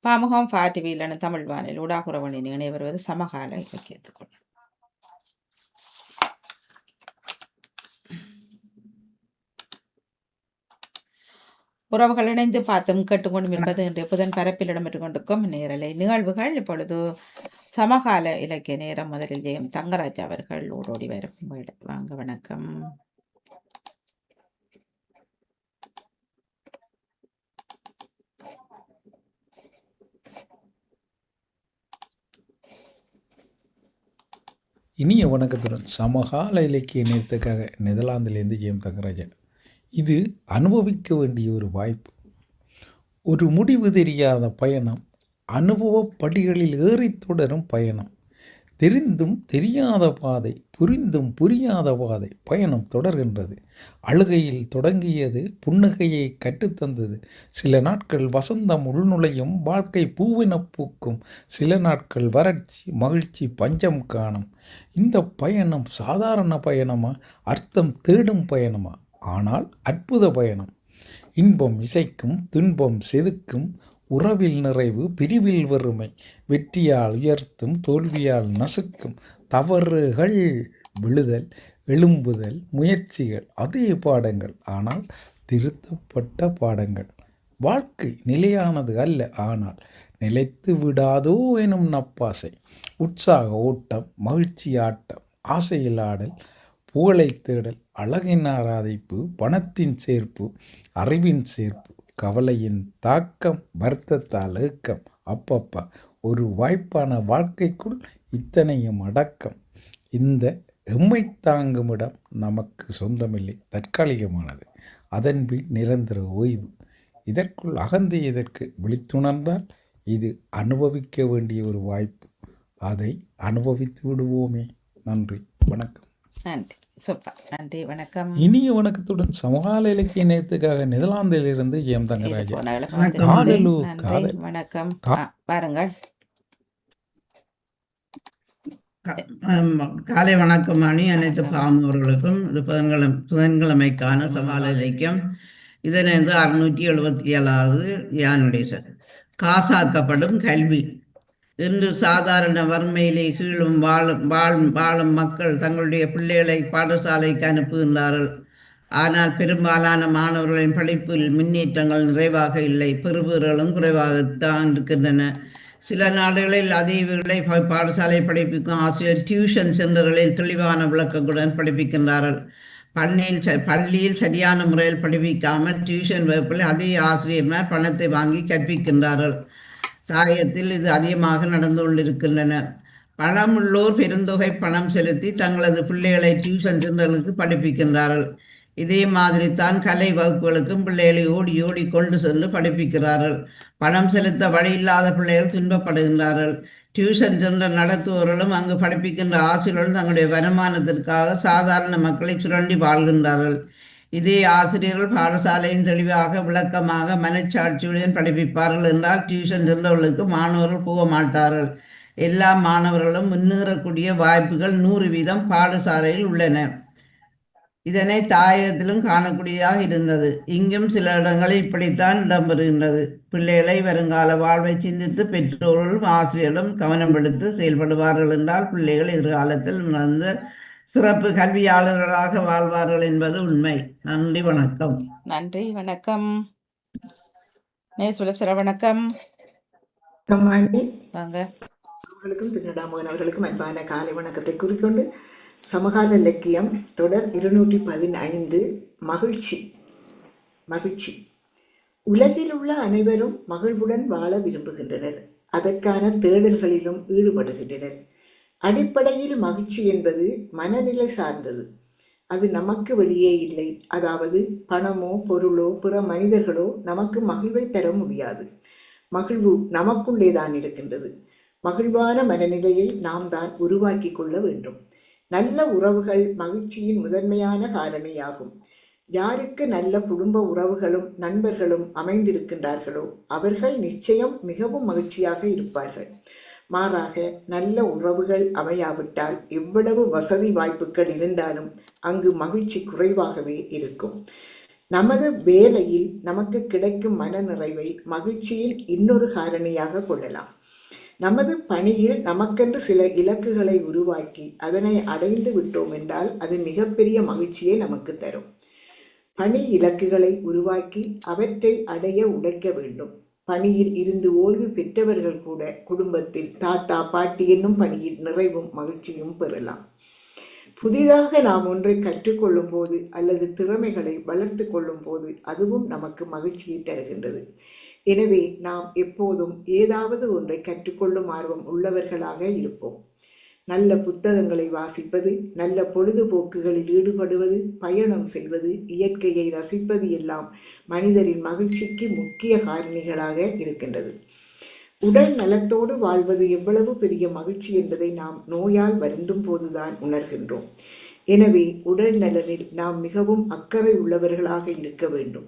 பாமுகம் பாட்டிவியிலான தமிழ் வானில் ஊடாகுறவனின் இணை வருவது சமகால இலக்கியத்துக்குள். உறவுகள் இணைந்து பார்த்தும் கேட்டுக்கொண்டும் இருப்பது இன்றைய புதன் பரப்பில் இடம்பெற்றுக் கொண்டிருக்கும் நேரலை நிகழ்வுகள். இப்பொழுது சமகால இலக்கிய நேரம். முதலில் ஜெயம் தங்கராஜ் அவர்கள் ஓடோடி வரும். வாங்க, வணக்கம். இனிய வணக்கத்துடன் சமகால இலக்கிய நேரத்துக்காக நெதர்லாந்திலேருந்து ஜெயம் தங்கராஜன். இது அனுபவிக்க வேண்டிய ஒரு வாய்ப்பு. ஒரு முடிவு தெரியாத பயணம், அனுபவ படிகளில் ஏறி தொடரும் பயணம். தெரிந்தும் தெரியாத பாதை, புரிந்தும் புரியாத பாதை, பயணம் தொடர்கின்றது. அழுகையில் தொடங்கியது புன்னகையை கற்றுத்தந்தது. சில நாட்கள் வசந்தம் உள்நுழையும், வாழ்க்கை பூவென பூக்கும். சில நாட்கள் வறட்சி, மகிழ்ச்சி பஞ்சம் காணும். இந்த பயணம் சாதாரண பயணமா, அர்த்தம் தேடும் பயணமா? ஆனால் அற்புத பயணம். இன்பம் இசைக்கும், துன்பம் செதுக்கும், உறவில் நிறைவு, பிரிவில் வறுமை, வெற்றியால் உயர்த்தும், தோல்வியால் நசுக்கும், தவறுகள் விழுதல், எழும்புதல், முயற்சிகள், அதே பாடங்கள், ஆனால் திருத்தப்பட்ட பாடங்கள். வாழ்க்கை நிலையானது அல்ல, ஆனால் நிலைத்து விடாதோ எனும் நப்பாசை. உற்சாக ஓட்டம், மகிழ்ச்சி ஆட்டம், ஆசையில் ஆடல், புகழை தேடல், அழகின் ஆராதிப்பு, பணத்தின் சேர்ப்பு, அறிவின் சேர்ப்பு, கவலையின் தாக்கம், வருத்தத்தால் ஏக்கம். அப்பப்பா, ஒரு வாய்ப்பான வாழ்க்கைக்குள் இத்தனையும் அடக்கம். இந்த எம்மை தாங்கும் இடம் நமக்கு சொந்தமில்லை, தற்காலிகமானது. அதன்பின் நிரந்தர ஓய்வு. இதற்குள் அகந்தை எதற்கு? விழித்துணர்ந்தால் இது அனுபவிக்க வேண்டிய ஒரு வாய்ப்பு. அதை அனுபவித்து விடுவோமே. நன்றி, வணக்கம். நன்றி, சூப்பர், நன்றி, வணக்கம். இனிய வணக்கத்துடன் சமகால இலக்கிய நேரத்துக்காக நெதர்லாந்திலிருந்து ஜெயம் தங்கராஜன். வணக்கம், பாருங்கள். காலை வணக்கம் அணி அனைத்து பாமவர்களுக்கும். இது புதன்கிழமைக்கான சமகால இலக்கியம். இதனை 677வது யானுடைய காசாக்கப்படும் கல்வி. இன்று சாதாரண வறுமையிலே கீழும் வாழும் மக்கள் தங்களுடைய பிள்ளைகளை பாடசாலைக்கு அனுப்புகின்றார்கள். ஆனால் பெரும்பாலான மாணவர்களின் படிப்பில் முன்னேற்றங்கள் நிறைவாக இல்லை, பெறுபேறுகளும் குறைவாகத்தான் இருக்கின்றன. சில நாடுகளில் அதேவேளை பாடசாலை படிப்பிக்கும் ஆசிரியர் டியூஷன் சென்டர்களில் தெளிவான விளக்கங்களுடன் படிப்பிக்கின்றார்கள். பள்ளியில் சரியான முறையில் படிப்பிக்காமல் டியூஷன் வகுப்பில் அதே ஆசிரியர்மார் பணத்தை வாங்கி கற்பிக்கின்றார்கள். தாயத்தில் இது அதிகமாக நடந்து கொண்டிருக்கின்றன. பணமுள்ளோர் பெருந்தொகை பணம் செலுத்தி தங்களது பிள்ளைகளை டியூஷன் சென்டர்களுக்கு படிப்பிக்கின்றார்கள். இதே மாதிரி தான் கலை வகுப்புகளுக்கும் பிள்ளைகளை ஓடி ஓடி கொண்டு சென்று படிப்பிக்கிறார்கள். பணம் செலுத்த வழி இல்லாத பிள்ளைகள் துன்பப்படுகின்றார்கள். டியூஷன் சென்டர் நடத்துபவர்களும் அங்கு படிப்பிக்கின்ற ஆசிரியர்களும் தங்களுடைய வருமானத்திற்காக சாதாரண மக்களை சுரண்டி வாழ்கின்றார்கள். இதே ஆசிரியர்கள் பாடசாலையின் தெளிவாக விளக்கமாக மனச்சாட்சியுடன் படிப்பிப்பார்கள் என்றால் டியூஷன் சென்றவர்களுக்கு மாணவர்கள் போக மாட்டார்கள். எல்லா மாணவர்களும் முன்னேறக்கூடிய வாய்ப்புகள் 100% பாடசாலையில் உள்ளன. இதனை தாயகத்திலும் காணக்கூடியதாக இருந்தது. இங்கும் சில இடங்களில் இப்படித்தான் இடம்பெறுகின்றது. பிள்ளைகளை வருங்கால வாழ்வை சிந்தித்து பெற்றோர்களும் ஆசிரியர்களும் கவனம் எடுத்து செயல்படுவார்கள் என்றால் பிள்ளைகள் எதிர்காலத்தில் நடந்த சிறப்பு கல்வியாளர்களாக வாழ்வார்கள் என்பது உண்மை. நன்றி, வணக்கம். நன்றி, வணக்கம். வணக்கம். வாங்க. அவர்களுக்கும் திருநடாமோகன் அவர்களுக்கும் அன்பான காலை வணக்கத்தை குறிக்கொண்டு சமகால இலக்கியம் தொடர் 215 மகிழ்ச்சி. மகிழ்ச்சி. உலகில் உள்ள அனைவரும் மகிழ்வுடன் வாழ விரும்புகின்றனர். அதற்கான தேடல்களிலும் ஈடுபடுகின்றனர். அடிப்படையில் மகிழ்ச்சி என்பது மனநிலை சார்ந்தது. அது நமக்கு வெளியே இல்லை. அதாவது பணமோ பொருளோ பிற மனிதர்களோ நமக்கு மகிழ்வை தர முடியாது. மகிழ்வு நமக்குள்ளே தான் இருக்கின்றது. மகிழ்வான மனநிலையை நாம் தான் உருவாக்கி கொள்ள வேண்டும். நல்ல உறவுகள் மகிழ்ச்சியின் முதன்மையான காரணியாகும். யாருக்கு நல்ல குடும்ப உறவுகளும் நண்பர்களும் அமைந்திருக்கின்றார்களோ அவர்கள் நிச்சயம் மிகவும் மகிழ்ச்சியாக இருப்பார்கள். மாறாக நல்ல உறவுகள் அமையாவிட்டால் எவ்வளவு வசதி வாய்ப்புகள் இருந்தாலும் அங்கு மகிழ்ச்சி குறைவாகவே இருக்கும். நமது வேலையில் நமக்கு கிடைக்கும் மன நிறைவை மகிழ்ச்சியின் இன்னொரு காரணியாக கொள்ளலாம். நமது பணியில் நமக்கென்று சில இலக்குகளை உருவாக்கி அதனை அடைந்து விட்டோம் என்றால் அது மிகப்பெரிய மகிழ்ச்சியை நமக்கு தரும். பணி இலக்குகளை உருவாக்கி அவற்றை அடைய உழைக்க வேண்டும். பணியில் இருந்து ஓய்வு பெற்றவர்கள் கூட குடும்பத்தில் தாத்தா பாட்டி என்னும் பணியில் நிறைவும் மகிழ்ச்சியும் பெறலாம். புதிதாக நாம் ஒன்றை கற்றுக்கொள்ளும் போது அல்லது திறமைகளை வளர்த்து கொள்ளும் போது அதுவும் நமக்கு மகிழ்ச்சியை தருகின்றது. எனவே நாம் எப்போதும் ஏதாவது ஒன்றை கற்றுக்கொள்ளும் ஆர்வம் உள்ளவர்களாக இருப்போம். நல்ல புத்தகங்களை வாசிப்பது, நல்ல பொழுதுபோக்குகளில் ஈடுபடுவது, பயணம் செய்வது, இயற்கையை ரசிப்பது எல்லாம் மனிதரின் மகிழ்ச்சிக்கு முக்கிய காரணிகளாக இருக்கின்றது. உடல் நலத்தோடு வாழ்வது எவ்வளவு பெரிய மகிழ்ச்சி என்பதை நாம் நோயால் வருந்தும் போதுதான் உணர்கின்றோம். எனவே உடல் நலனில் நாம் மிகவும் அக்கறை உள்ளவர்களாக இருக்க வேண்டும்.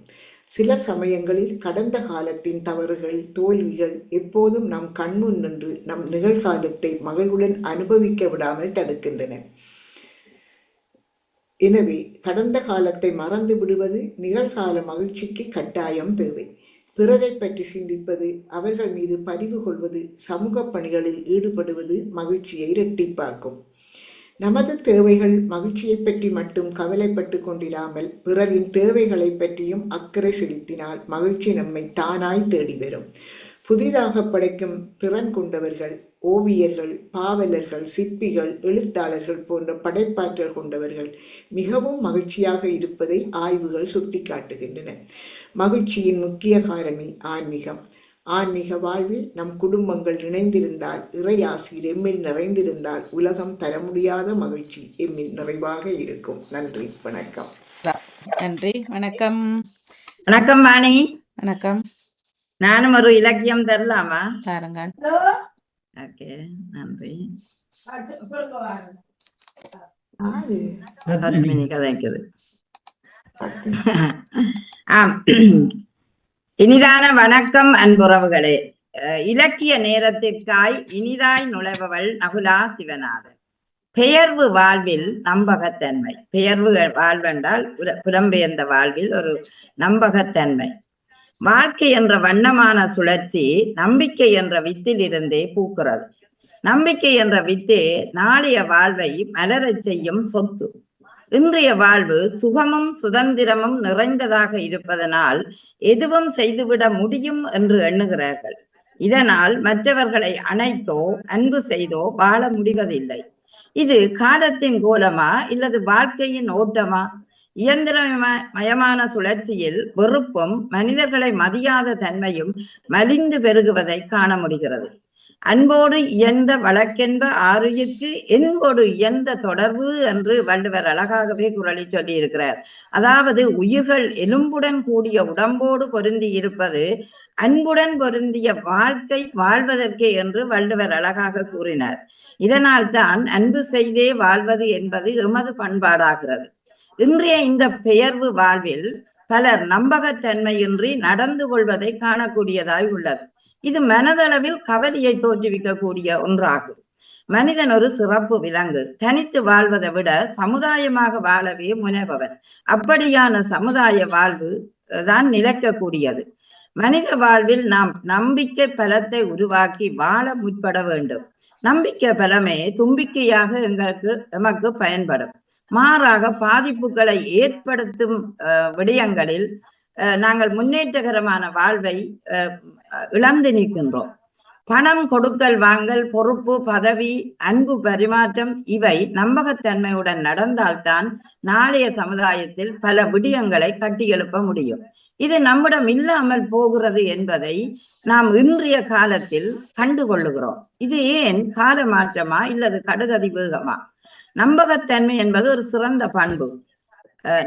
சில சமயங்களில் கடந்த காலத்தின் தவறுகள், தோல்விகள் எப்போதும் நம் கண்முன் நின்று நம் நிகழ்காலத்தை மகிழ்வுடன் அனுபவிக்க விடாமல் தடுக்கின்றன. எனவே கடந்த காலத்தை மறந்து விடுவது நிகழ்கால மகிழ்ச்சிக்கு கட்டாயம் தேவை. பிறரை பற்றி சிந்திப்பது, அவர்கள் மீது பரிவு கொள்வது, சமூக பணிகளில் ஈடுபடுவது மகிழ்ச்சியை இரட்டிப்பாக்கும். நமது தேவைகள் மகிழ்ச்சியை பற்றி மட்டும் கவலைப்பட்டு கொண்டிராமல் பிறரின் தேவைகளை பற்றியும் அக்கறை செலுத்தினால் மகிழ்ச்சி நம்மை தானாய் தேடி வரும். புதிதாக படைக்கும் திறன் கொண்டவர்கள், ஓவியர்கள், பாவலர்கள், சிற்பிகள், எழுத்தாளர்கள் போன்ற படைப்பாற்றல் கொண்டவர்கள் மிகவும் மகிழ்ச்சியாக இருப்பதை ஆய்வுகள் சுட்டிக்காட்டுகின்றன. மகிழ்ச்சியின் முக்கிய காரணி ஆன்மீகம். ஆன்மீக வாழ்வில் நம் குடும்பங்கள் இணைந்திருந்தால், இறையாசிர் எம்மில் நிறைந்திருந்தால் உலகம் தர முடியாத மகிழ்ச்சி எம்மில் நிறைவாக இருக்கும். நன்றி, வணக்கம். நன்றி, வணக்கம். வணக்கம் வாணி. வணக்கம். நானும் ஒரு இலக்கியம் தரலாமா? தாருங்கள். ஓகே, நன்றி. கதைக்குது. ஆம், இனிதான வணக்கம் அன்புறவுகளே. இலக்கிய நேரத்திற்காய் இனிதாய் நுழைபவள் நகுலா சிவநாதன். பெயர்வு வாழ்வில் நம்பகத்தன்மை. பெயர்வு வாழ்வென்றால் புலம்பெயர்ந்த வாழ்வில் ஒரு நம்பகத்தன்மை. வாழ்க்கை என்ற வண்ணமான சுழற்சி நம்பிக்கை என்ற வித்தில் இருந்தே பூக்கிறது. நம்பிக்கை என்ற வித்தே நாளைய வாழ்வை மலரச் செய்யும் சொத்து. இன்றைய வாழ்வு சுகமும் சுதந்திரமும் நிறைந்ததாக இருப்பதனால் எதுவும் செய்துவிட முடியும் என்று எண்ணுகிறார்கள். இதனால் மற்றவர்களை அணைத்தோ அன்பு செய்தோ வாழ முடிவதில்லை. இது காலத்தின் கோலமா இல்லது வாழ்க்கையின் ஓட்டமா? இயந்திரமயமான சுழற்சியில் வெறுப்பும் மனிதர்களை மதியாத தன்மையும் மலிந்து பெருகுவதை காண முடிகிறது. அன்போடு இயந்த வழக்கென்ப ஆறுயிர்க்கு என்போடு இயந்த தொடர்பு என்று வள்ளுவர் அழகாகவே குறளி சொல்லி இருக்கிறார். அதாவது உயிர்கள் எலும்புடன் கூடிய உடம்போடு பொருந்தி இருப்பது அன்புடன் பொருந்திய வாழ்க்கை வாழ்வதற்கே என்று வள்ளுவர் அழகாக கூறினார். இதனால் தான் அன்பு செய்தே வாழ்வது என்பது எமது பண்பாடாகிறது. இன்றைய இந்த பெயர்வு வாழ்வில் பலர் நம்பகத்தன்மையின்றி நடந்து கொள்வதை காணக்கூடியதாய் உள்ளது. இது மனதளவில் கவலையை தோற்றுவிக்கக்கூடிய ஒன்றாகும். மனிதன் ஒரு சிறப்பு விலங்கு. தனித்து வாழ்வதை விட சமுதாயமாக வாழவே முனைபவன். அப்படியான சமுதாய வாழ்வு தான் நிலைக்கக்கூடியது. மனித வாழ்வில் நாம் நம்பிக்கை பலத்தை உருவாக்கி வாழ முற்பட வேண்டும். நம்பிக்கை பலமே தும்பிக்கையாக எமக்கு பயன்படும். மாறாக பாதிப்புகளை ஏற்படுத்தும் விடயங்களில் நாங்கள் முன்னேற்றகரமான வாழ்வை இழந்து நிற்கின்றோம். பணம் கொடுக்கல் வாங்கல், பொறுப்பு, பதவி, அன்பு பரிமாற்றம் இவை நம்பகத்தன்மையுடன் நடந்தால்தான் நாளைய சமுதாயத்தில் பல விடயங்களை கட்டியெழுப்ப முடியும். இது நம்மிடம் இல்லாமல் போகிறது என்பதை நாம் இன்றைய காலத்தில் கண்டுகொள்ளுகிறோம். இது ஏன் கால மாற்றமா இல்லது கடுகதி வேகமா? நம்பகத்தன்மை என்பது ஒரு சிறந்த பண்பு.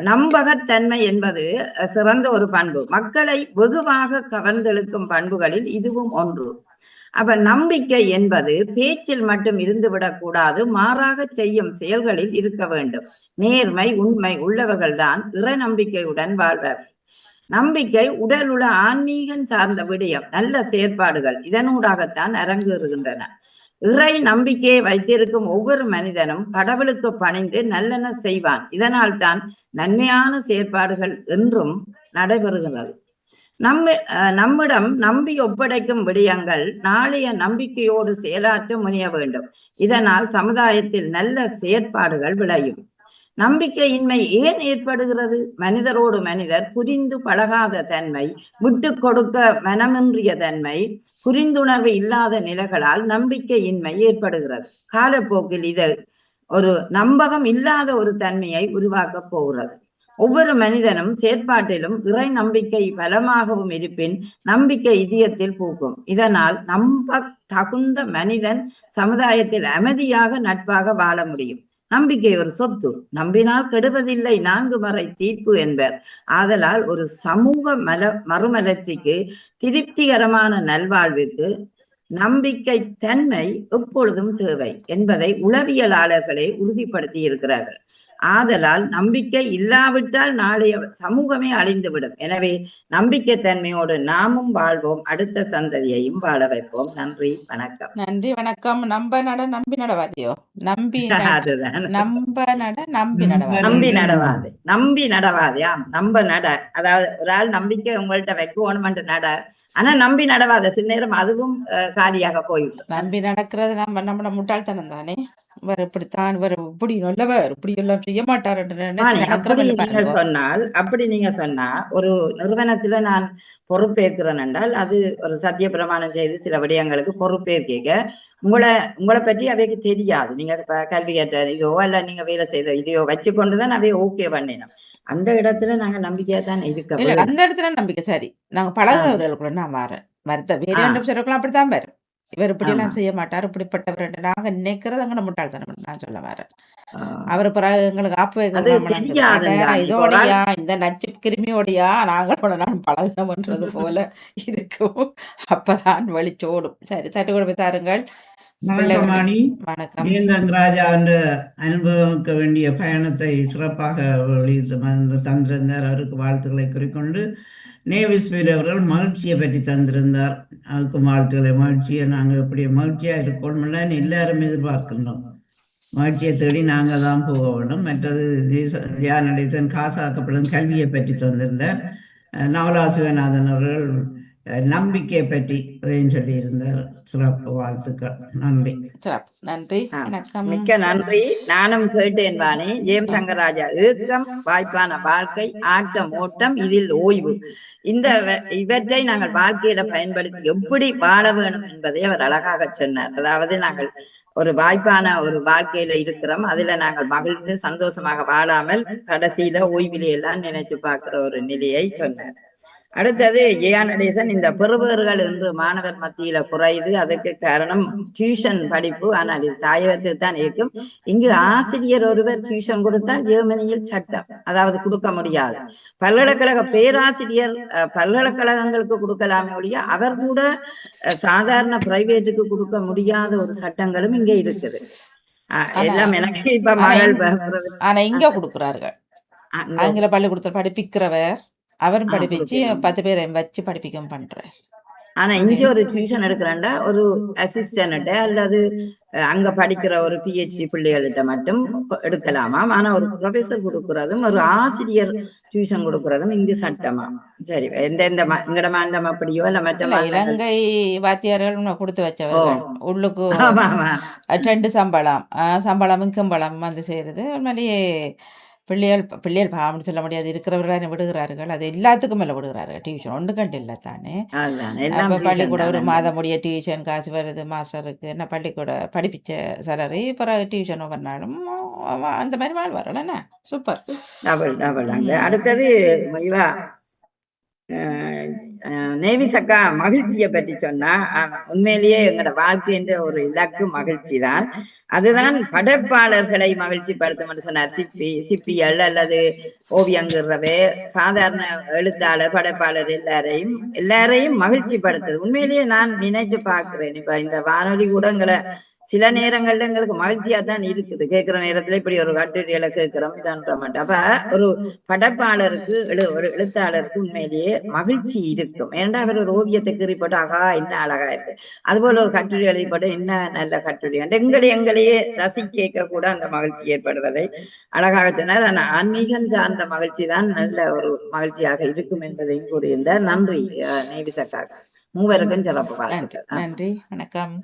நம்பகத்தன்மை என்பது சிறந்த ஒரு பண்பு. மக்களை வெகுவாக கவர்ந்தெழுக்கும் பண்புகளில் இதுவும் ஒன்று. அப்ப நம்பிக்கை என்பது பேச்சில் மட்டும் இருந்துவிடக் கூடாது, மாறாக செய்யும் செயல்களில் இருக்க வேண்டும். நேர்மை, உண்மை உள்ளவர்கள்தான் இறை நம்பிக்கையுடன் வாழ்வர். நம்பிக்கை உடல் உள்ள ஆன்மீகம் சார்ந்த விடயம். நல்ல செயற்பாடுகள் இதனூடாகத்தான் அரங்கேறுகின்றன. இறை நம்பிக்கையை வைத்திருக்கும் ஒவ்வொரு மனிதனும் கடவுளுக்கு பணிந்து நல்லெண்ண செய்வான். இதனால் தான் நன்மையான செயற்பாடுகள் என்றும் நடைபெறுகிறது. நம்மிடம் நம்பி ஒப்படைக்கும் விடயங்கள் நாளைய நம்பிக்கையோடு செயலாற்ற முனைய வேண்டும். இதனால் சமுதாயத்தில் நல்ல செயற்பாடுகள் விளையும். நம்பிக்கையின்மை ஏன் ஏற்படுகிறது? மனிதரோடு மனிதர் புரிந்து பழகாத தன்மை, விட்டு கொடுக்க மனமின்றிய தன்மை, புரிந்துணர்வு இல்லாத நிலைகளால் நம்பிக்கையின்மை ஏற்படுகிறது. காலப்போக்கில் இது ஒரு நம்பகம் இல்லாத ஒரு தன்மையை உருவாக்கப் போகிறது. ஒவ்வொரு மனிதனும் செயற்பாட்டிலும் இறை நம்பிக்கை பலமாகவும் இருப்பின் நம்பிக்கை இதயத்தில் பூக்கும். இதனால் நம்ப தகுந்த மனிதன் சமுதாயத்தில் அமைதியாக நட்பாக வாழ முடியும். நம்பிக்கை ஒரு சொத்து, நம்பினால் கெடுவதில்லை 4 முறை தீர்ப்பு என்பர். ஆதலால் ஒரு சமூக மறுமலர்ச்சிக்கு, திருப்திகரமான நல்வாழ்விற்கு நம்பிக்கை தன்மை எப்பொழுதும் தேவை என்பதை உளவியலாளர்களே உறுதிப்படுத்தி இருக்கிறார்கள். ஆதலால் நம்பிக்கை இல்லாவிட்டால் நாளைய சமூகமே அழிந்துவிடும். எனவே நம்பிக்கை தன்மையோடு நாமும் வாழ்வோம், அடுத்த சந்ததியையும் வாழ வைப்போம். நன்றி, வணக்கம். நன்றி, வணக்கம். நம்ப நட நம்பி நடவாதியோ? நம்பி அதுதான் நம்ப நட நம்பி நடவாதி. நம்பி நடவாது, நம்பி நடவாது. நம்ப நட, அதாவது ஒரு ஆள் நம்பிக்கை உங்கள்கிட்ட வைக்கணும்ன்ற நட, ஆனா நம்பி நடவாத சில நேரம் அதுவும் காலியாக போய்விடும். நம்பி நடக்கிறது நம்மளோட முட்டாள்தனம் தானே. இவர் இப்படித்தான், இவர் இப்படி நல்லவர், இப்படி எல்லாம் செய்ய மாட்டார் என்று அப்படி நீங்க சொன்னா ஒரு நிறுவனத்துல நான் பொறுப்பேற்கிறேன் என்றால் அது ஒரு சத்திய பிரமாணம் செய்து சில விடயங்களுக்கு பொறுப்பேற்க உங்களை பற்றி அவைக்கு தெரியாது. நீங்க கல்வி கேட்ட இதோ அல்ல நீங்க வேலை செய்த இதையோ வச்சு கொண்டுதான் அவைய ஓகே பண்ணினோம். அந்த இடத்துல நாங்க நம்பிக்கையா தான் இருக்க. அந்த இடத்துல நம்பிக்கை சரி. நாங்க பழகிறவர்களுக்குள்ள நான் மாறேன் வருத்த வேற அப்படித்தான் வரும். இவர் இப்படி எல்லாம் செய்ய மாட்டார், இப்படிப்பட்டவர் நாங்க நினைக்கிறது அங்க முட்டாள்தனம் நான் சொல்ல வரேன். அவர் பிறகு எங்களுக்கு ஆப்பு இதோடையா இந்த நச்சு கிருமியோடையா நாங்களோட நான் பழகணும்ன்றது போல இருக்கும். அப்பதான் வழிச்சோடும். சரி, தட்டு கொடுப்பை தாருங்கள். வணக்கம். ராஜா என்ற அனுபவிக்க வேண்டிய பயணத்தை சிறப்பாக தந்திருந்தார். அவருக்கு வாழ்த்துக்களை குறிக்கொண்டு நேவிஸ் வீரர் அவர்கள் மகிழ்ச்சியை பற்றி தந்திருந்தார். அதுக்கு வாழ்த்துக்களை. மகிழ்ச்சியை நாங்கள் எப்படி மகிழ்ச்சியாக இருக்கணும்னா எல்லாரும் எதிர்பார்க்கின்றோம். மகிழ்ச்சியை தேடி நாங்கள் தான் போக வேண்டும். மற்றது தியானடேசன் காசாக்கப்படும் கல்வியை பற்றி தந்திருந்தார். நவலா சிவநாதன் அவர்கள் நம்பிக்கையை பற்றி அதையும் சொல்லியிருந்தார். சிறப்பு, வாழ்த்துக்கள். நன்றி. நன்றி, மிக்க நன்றி. நானும் கேட்டேன் வாணி. ஜேம் சங்கராஜா, ஏக்கம், வாய்ப்பான வாழ்க்கை, ஆட்டம், ஓட்டம், இதில் ஓய்வு, இவற்றை நாங்கள் வாழ்க்கையில பயன்படுத்தி எப்படி வாழ வேணும் என்பதை அவர் அழகாக சொன்னார். அதாவது நாங்கள் ஒரு வாய்ப்பான ஒரு வாழ்க்கையில இருக்கிறோம், அதுல நாங்கள் மகிழ்ந்து சந்தோஷமாக வாழாமல் கடைசியில ஓய்விலே எல்லாம் நினைச்சு பார்க்கிற ஒரு நிலையை சொன்னார். அடுத்தது ஜெயானடேசன், இந்த பெறுபவர்கள் என்று மாணவர் மத்தியில குறையுது. அதற்கு காரணம் டியூஷன் படிப்பு. ஆனால் இது தாயகத்தில் தான் இருக்கும். இங்கு ஆசிரியர் ஒருவர் டியூஷன் கொடுத்தால் ஜெர்மனியில் சட்டம், அதாவது கொடுக்க முடியாது. பல்கலைக்கழக பேராசிரியர் பல்கலைக்கழகங்களுக்கு கொடுக்கலாமே ஒழிய அவர் கூட சாதாரண பிரைவேட்டுக்கு கொடுக்க முடியாத ஒரு சட்டங்களும் இங்க இருக்குது. எல்லாம் எனக்கு இப்ப மகள் ஆனா இங்க கொடுக்கிறார்கள். ஆங்கில பள்ளிக்கூடத்தில் படிப்பிக்கிறவர் அவரும் படிப்பிச்சு 10 பேரை வச்சு படிப்பிக்கவும் பண்றாரு. ஆனா இங்க ஒரு டியூஷன் எடுக்கிறாண்டா ஒரு அசிஸ்டன்ட் அல்லது அங்க படிக்கிற ஒரு PhD பிள்ளைகள்கிட்ட மட்டும் எடுக்கலாமாம். ஆனா ஒரு ப்ரொஃபசர் கொடுக்கறதும் ஒரு ஆசிரியர் டியூஷன் கொடுக்கறதும் இங்கு சட்டமா? சரி, எந்த எங்கட மாண்டம் அப்படியோ இல்ல மற்ற இலங்கை வாத்தியார்கள் கொடுத்து வச்சவர்கள் உள்ளுக்கு 2 சம்பளமும் கிம்பளம் வந்து செய்யறது. உண்மையிலேயே பிள்ளைகள் பாவம்னு சொல்ல முடியாது, இருக்கிறவர்கள் விடுகிறார்கள். அது எல்லாத்துக்கும் மேல விடுகிறார்கள். டியூஷன் ஒன்று கண்டு இல்லை தானே. அப்ப பள்ளிக்கூட ஒரு மாதம் முடிய டியூஷன் காசு வருது மாஸ்டருக்கு. என்ன பள்ளிக்கூட படிப்பிச்ச சேலரி பிறகு டியூஷன் ஒவ்வொரு அந்த மாதிரி வாழ்வார்கள். என்ன சூப்பர். அடுத்தது நேவிஸ் அக்கா மகிழ்ச்சியை பற்றி சொன்னா, உண்மையிலேயே எங்களோட வாழ்க்கை என்ற ஒரு இலக்கு மகிழ்ச்சி தான். அதுதான் படைப்பாளர்களை மகிழ்ச்சி படுத்தும் சொன்னார். சிப்பிகள் அல்லது ஓவியங்கிறவே சாதாரண எழுத்தாளர் படைப்பாளர் எல்லாரையும் மகிழ்ச்சி படுத்துது. உண்மையிலேயே நான் நினைச்சு பார்க்கிறேன். இப்ப இந்த வானொலி கூட எங்களை சில நேரங்கள்ல எங்களுக்கு மகிழ்ச்சியா தான் இருக்குது கேட்கிற நேரத்துல இப்படி ஒரு கட்டுரைகளை கேட்கிறோம் இதான்ற மாட்டோம். அப்ப ஒரு படைப்பாளருக்கு ஒரு எழுத்தாளருக்கு உண்மையிலேயே மகிழ்ச்சி இருக்கும். ஏன்டா அவர் ஒரு ஓவியத்தை கீறி போட்டு ஆகா என்ன அழகா இருக்கு, அதுபோல ஒரு கட்டுரை எழுதி போட்டு என்ன நல்ல கட்டுரை, எங்களையே ரசிக்க கூட அந்த மகிழ்ச்சி ஏற்படுவதை அழகாக சொன்னார். ஆனால் ஆன்மீகம் சார்ந்த மகிழ்ச்சி தான் நல்ல ஒரு மகிழ்ச்சியாக இருக்கும் என்பதையும் கூறியிருந்தார். நன்றி நேவிசக்கா, மூவருக்கும் சிறப்பு நன்றி வாழ்த்துக்கள். நன்றி வணக்கம்.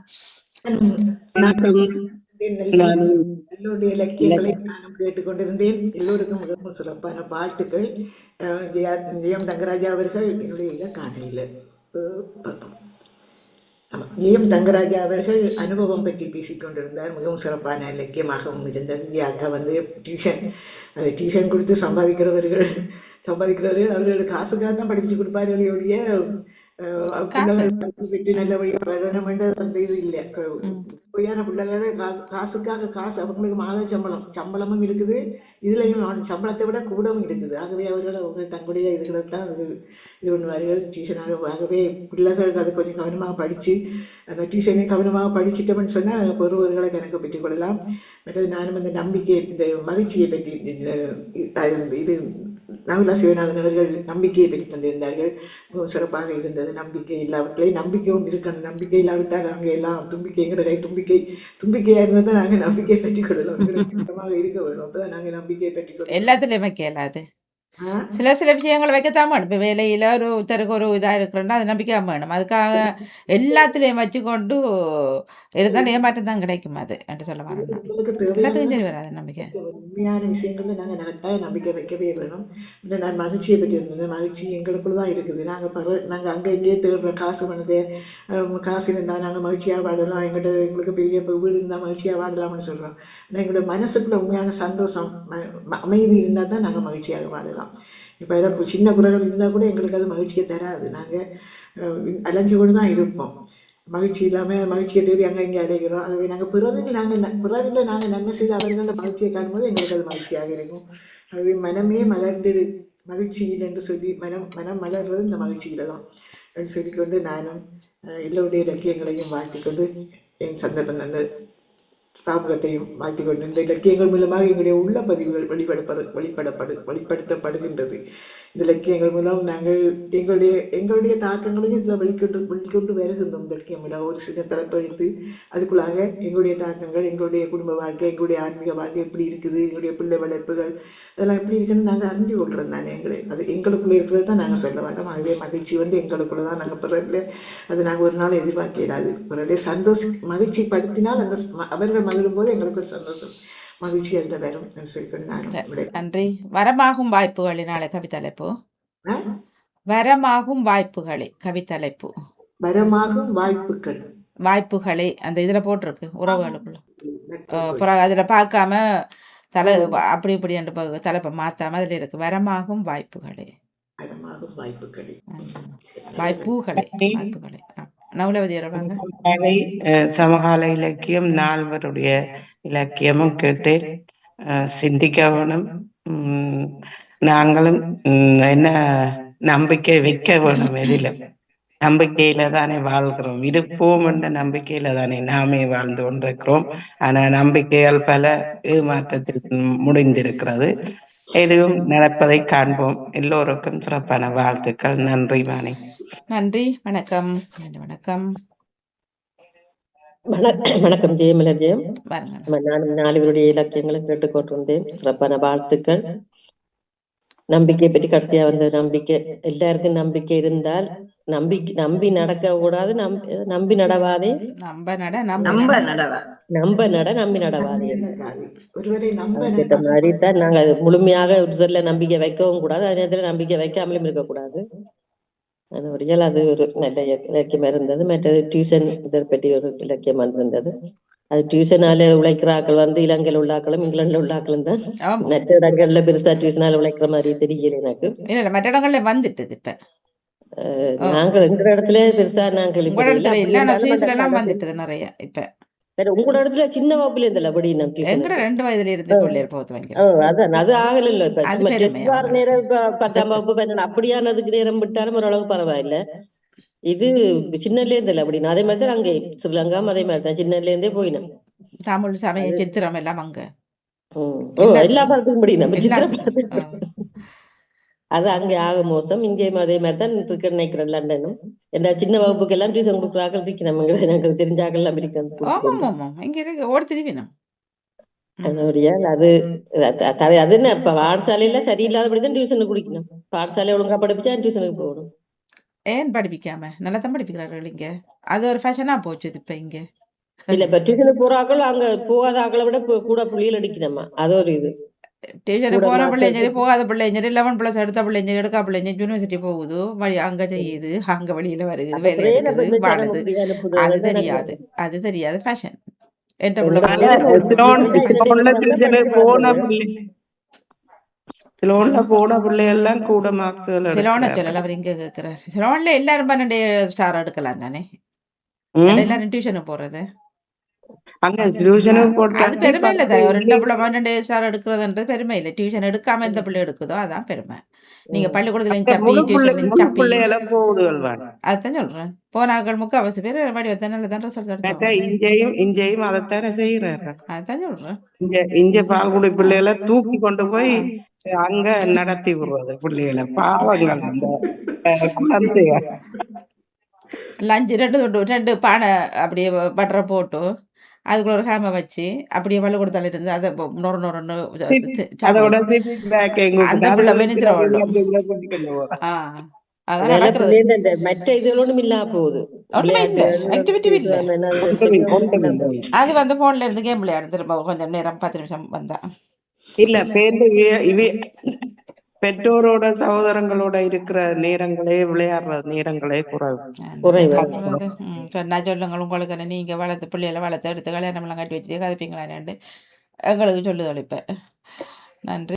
எல்லோருடைய இலக்கியங்களை நானும் கேட்டுக்கொண்டிருந்தேன். எல்லோருக்கும் மிகவும் சிறப்பான வாழ்த்துக்கள். ஜெயம் தங்கராஜா அவர்கள் என்னுடைய இதை காணையில் ஜெயம் தங்கராஜா அவர்கள் அனுபவம் பற்றி பேசிக்கொண்டிருந்தார். மிகவும் சிறப்பான இலக்கியமாகவும் இருந்தது. அக்கா டியூஷன் கொடுத்து சம்பாதிக்கிறவர்கள் அவர்களுக்கு காசுக்காக தான் படிப்பிச்சு கொடுப்பார்களே ஒழிய பிள்ளைகள் பெற்று நல்லபடியாக வரணும் என்ற அந்த இது இல்லை. பொய்யான பிள்ளைகளை காசுக்காக காசு அவங்களுக்கு மாத சம்பளமும் இருக்குது, இதுலையும் சம்பளத்தை விட கூடவும் இருக்குது. ஆகவே அவர்கள் தங்களுடைய இதுகளை தான் இது பண்ணுவார்கள் டியூஷனாக. ஆகவே பிள்ளைகள் அதை கொஞ்சம் கவனமாக படித்து அந்த டியூஷனை கவனமாக படிச்சிட்டோம்னு சொன்னால் ஒருவர்களை கணக்கு பெற்றுக் கொள்ளலாம். மற்றது நானும் அந்த நம்பிக்கை, இந்த மகிழ்ச்சியை பற்றி இது நகுலா சிவநாதன் அவர்கள் நம்பிக்கையை பற்றி தந்திருந்தார்கள். மிகவும் சிறப்பாக இருந்தது. நம்பிக்கை இல்லாவிட்டாலே நம்பிக்கை ஒன்று இருக்கணும். நம்பிக்கை இல்லாவிட்டால் நாங்கள் எல்லாம் எங்களோட கை தும்பிக்கையாக இருந்தால் தான் நாங்கள் நம்பிக்கையை பற்றிக் கொள்ளலாம். இருக்க வேணும். அப்போதான் நாங்கள் நம்பிக்கையை பற்றிக் கொள்ளலாம். எல்லாத்துலேயும் வைக்க இயலாது. சில விஷயங்களை வைக்கத்தான் வேணும். இப்போ வேலையில் ஒருத்தருக்கு ஒரு இதாக இருக்கிறோன்னா அது நம்பிக்கை வேணும். அதுக்காக எல்லாத்துலேயும் வச்சுக்கொண்டு இருந்தாலும் ஏமாற்றம் தான் கிடைக்கும். அது என்று சொல்ல வரேன். எல்லாத்துக்கும் சரி வராது நம்பிக்கை. உண்மையான விஷயங்கள்ல நாங்கள் கட்டாயம் நம்பிக்கை வைக்கவே வேணும். இல்லை நான் மகிழ்ச்சியை பற்றி இருந்தது. மகிழ்ச்சி எங்களுக்குள்ள தான் இருக்குது. நாங்கள் அங்கே இங்கேயே தேடுற காசு இருந்தால் நாங்கள் மகிழ்ச்சியாக வாடலாம், எங்களுக்கு பெரிய வீடு இருந்தால் மகிழ்ச்சியாக வாடலாம்னு சொல்கிறோம். ஆனால் எங்களோட மனசுக்குள்ள உண்மையான சந்தோஷம் அமைதி இருந்தால் தான் நாங்கள் மகிழ்ச்சியாக வாடலாம். இப்போ ஏதாவது சின்ன குறைகள் இருந்தால் கூட எங்களுக்கு அது மகிழ்ச்சியை தராது. நாங்கள் அலைஞ்சு கொண்டு தான் இருப்போம். மகிழ்ச்சி இல்லாமல் மகிழ்ச்சியை தேடி அங்கே இங்கே அடைகிறோம். ஆகவே நாங்கள் பிறரில் நாங்கள் நன்மை செய்து அவர்களோட மகிழ்ச்சியை காணும்போது எங்களுக்கு அது மகிழ்ச்சியாக இருக்கும். ஆகவே மனமே மலர்ந்துடு மகிழ்ச்சியில் என்று சொல்லி மனம் மலர்றது இந்த மகிழ்ச்சியில் தான் என்று சொல்லிக்கொண்டு நானும் எல்லோருடைய இலக்கியங்களையும் வாழ்த்திக்கொண்டு என் சந்தர்ப்பம் அந்த பாபகத்தையும் வாழ்த்திக்கொண்டு இந்த இலக்கியங்கள் மூலமாக எங்களுடைய உள்ள பதிவுகள் வெளிப்படுத்தப்படுகின்றது. இந்த இலக்கியங்கள் மூலம் நாங்கள் எங்களுடைய தாக்கங்களையும் இதில் வெளிக்கொண்டு வருகின்றோம். இலக்கியம் மூலம் ஒரு சில தலைப்பு எடுத்து அதுக்குள்ளாக எங்களுடைய தாக்கங்கள், எங்களுடைய குடும்ப வாழ்க்கை, எங்களுடைய ஆன்மீக வாழ்க்கை எப்படி இருக்குது, எங்களுடைய பிள்ளை வளர்ப்புகள் அதெல்லாம் எப்படி இருக்குன்னு நாங்கள் அறிஞ்சு கொள்கிறோம் தானே. எங்களுக்குள்ளே இருக்கிறது தான் நாங்கள் சொல்ல வரோம். ஆகவே மகிழ்ச்சி எங்களுக்குள்ள தான். நாங்கள் பிறரில் அது நாங்கள் ஒரு நாள் எதிர்பார்க்கலாது. பிறரை மகிழ்ச்சி படுத்தினால் அந்த அவர்கள் மகிழும் போது எங்களுக்கு ஒரு சந்தோஷம் மகிழ்ச்சி அதில் வரும் சொல்லிக்கொண்டு நான் நன்றி. வரமாகும் வாய்ப்புகளினால கவித்தலைப்பு. வரமாகும் வாய்ப்புகளே கவித்தலைப்பு. வரமாகும் வாய்ப்புகளை அந்த இதில் போட்டிருக்கு உறவுகளுக்குள்ள. அதில் பார்க்காம அப்படி இப்படி என்று தலைப்பை மாற்றாம அதில் இருக்கு வரமாகும் வாய்ப்புகளே. நவலவதியர் சமகால இலக்கியம் நால்வருடைய இலக்கியமும் கேட்டு சிந்திக்க வேணும். நாங்களும் என்ன நம்பிக்கை வைக்க வேணும். எதில நம்பிக்கையில தானே வாழ்கிறோம். இருப்போம் என்ற நம்பிக்கையில தானே நாமே வாழ்ந்து கொண்டிருக்கிறோம். ஆனா நம்பிக்கையால் பல ஏமாற்றத்திற்கு முடிந்திருக்கிறது. எதுவும் நடப்பதை காண்போம். எல்லோருக்கும் சிறப்பான வாழ்த்துக்கள். நன்றி வாணி. நன்றி. வணக்கம். வணக்கம் ஜெயமலர் ஜெயம். நான் 4 பேருடைய இலக்கியங்களை கேட்டுக்கொண்டிருந்தேன். சிறப்பான வாழ்த்துக்கள். நம்பிக்கை பற்றி கடைசியா வந்த நம்பிக்கை. எல்லாருக்கும் நம்பிக்கை இருந்தால் நம்பி நடக்க கூடாது. நம்பி நடவாதே, நம்பி நடவாதே மாதிரிதான். நாங்க முழுமையாக ஒரு சொல்ல நம்பிக்கை வைக்கவும் கூடாது, அதே நேரத்துல நம்பிக்கை வைக்காமலும் இருக்கக்கூடாது. அதனுடைய அது ஒரு நல்ல இலக்கியமா இருந்தது. மற்றது டியூஷன் இதை பற்றி ஒரு இலக்கியம் வந்திருந்தது. அது டியூஷனால உழைக்கிறாக்கள் இலங்கையில் உள்ளாக்களும் இங்கிலாந்துல உள்ளாக்களும் தான். மற்ற இடங்கள்ல பெருசா டியூஷனால உழைக்கிற மாதிரி தெரியல எனக்கு. மற்ற இடங்கள்ல வந்துட்டு இப்ப நாங்கள் எங்க இடத்துல பெருசா நாங்கள் நிறைய இப்ப உங்களோட இடத்துல சின்ன வகுப்புல இருந்தல அப்படி 2 வயதுல இருந்து பிள்ளைகள் போத்து அதான் அது ஆகல. இப்ப 10ஆம் வகுப்பு 12 அப்படியானதுக்கு நேரம் விட்டாலும் ஓரளவுக்கு பரவாயில்ல. இது சின்னல இருந்தல அப்படின்னு. அதே மாதிரிதான் அங்கே ஸ்ரீலங்கா அதே மாதிரிதான் சின்னல இருந்தே போயினோம். தமிழ் சமயம் சித்திரம் எல்லாம் அங்க ஓ எல்லா படத்துக்கும் படிக்கணும் அப்ப சித்திர எல்லாத்துக்கும் படத்துக்கு அது அங்கே ஆக மோசம். இங்கேயும் அதே மாதிரி தான் இருக்கு நினைக்கிறேன். லண்டனும் என்ன சின்ன வகுப்புக்கு எல்லாம் டியூஷன் கொடுக்குறாங்க இருக்கு. நம்ம எனக்கு தெரிஞ்சாக்கள் எல்லாம் இருக்கு. ஆமாம் ஆமாம் இங்க இருக்கு ஓடி திரும்பினோம். அது அது என்ன இப்ப பாடசாலையில சரியில்லாதபடிதான் டியூஷனுக்கு குடிக்கணும். பாடசாலை ஒழுங்கா படிப்பிச்சா டியூஷனுக்கு போகணும். ஏன் படிப்பிக்காம நல்லா தான் படிப்பிக்கிறார்கள் இங்க. அது ஒரு ஃபேஷனா போச்சு இப்ப இங்க. இல்ல இப்ப டியூஷனுக்கு போற ஆக்கள் அங்க போகாத ஆக்களை விட கூட புள்ளிகள் அடிக்கணுமா அது ஒரு இது. டியூஷனுக்கு போன பிள்ளைங்க போகாத பிள்ளைங்க 11+ எடுத்த பிள்ளைங்க எடுக்கா பிள்ளைங்க யூனிவர்சிட்டி போகுது வழி அங்க செய்யுது அங்க வழியில வருது வேலை எடுக்குது வாழுது. அது தெரியாது அது தெரியாது ஃபேஷன் என்ற பிள்ளை போன பிள்ளையெல்லாம் கூட மார்க்ஸ் சிலோன சொல்லல அவர் இங்க கேட்கிறார். சிலோன்ல எல்லாரும் 12 ஸ்டார் எடுக்கலாம் தானே எல்லாரும் டியூஷனுக்கு போறது. அங்க டியூஷனுக்கு அது பெருமை இல்லை தானே. ஒரு 2 பிள்ளை 12 ஸ்டார் எடுக்கிறதுன்றது பெருமை இல்லை. டியூஷன் எடுக்காம எந்த பிள்ளை எடுக்குதோ அதான் பெருமை. நீங்க பள்ளிக்கூடத்துல சப்பி டியூஷன்ல சப்பி அதுதான் சொல்றேன். போனாக்கள் முக்காவாசி பேர் வடிவத்தான தான் ரிசல்ட் எடுத்தாங்க. இங்கேயும் அதைத்தானே செய்யறாரு. அதுதான் சொல்றேன். இங்க பால்குடி பிள்ளைகளை தூக்கி கொண்டு போய் அங்க நடத்தி விடுறது பிள்ளைகளை பாவங்கள். அந்த லஞ்சு 2 பானை அப்படியே பட்டரை போட்டு அதுக்குள்ள ஒரு ஹேமை வச்சு அப்படியே பள்ளிக்கூடத்தால இருந்து அதை நொறு அந்த பிள்ளை வெனிச்சிட மற்ற இதுகளும் இல்லாம போகுது. அது வந்து போன்ல இருந்து கேம் விளையாடு திரும்ப கொஞ்சம் நேரம் 10 நிமிஷம் வந்தா இல்ல பெற்றோரோட சகோதரங்களோட இருக்கிற நேரங்களே விளையாடுற நேரங்களே குறைவு. சொன்னா சொல்லுங்க உங்களுக்கு என்ன நீங்க வளர்த்து பிள்ளைகளை வளர்த்து எடுத்து கல்யாணம் எல்லாம் கட்டி வச்சுட்டு கதைப்பீங்களான்னு எங்களுக்கு சொல்லுதல் இப்ப. நன்றி.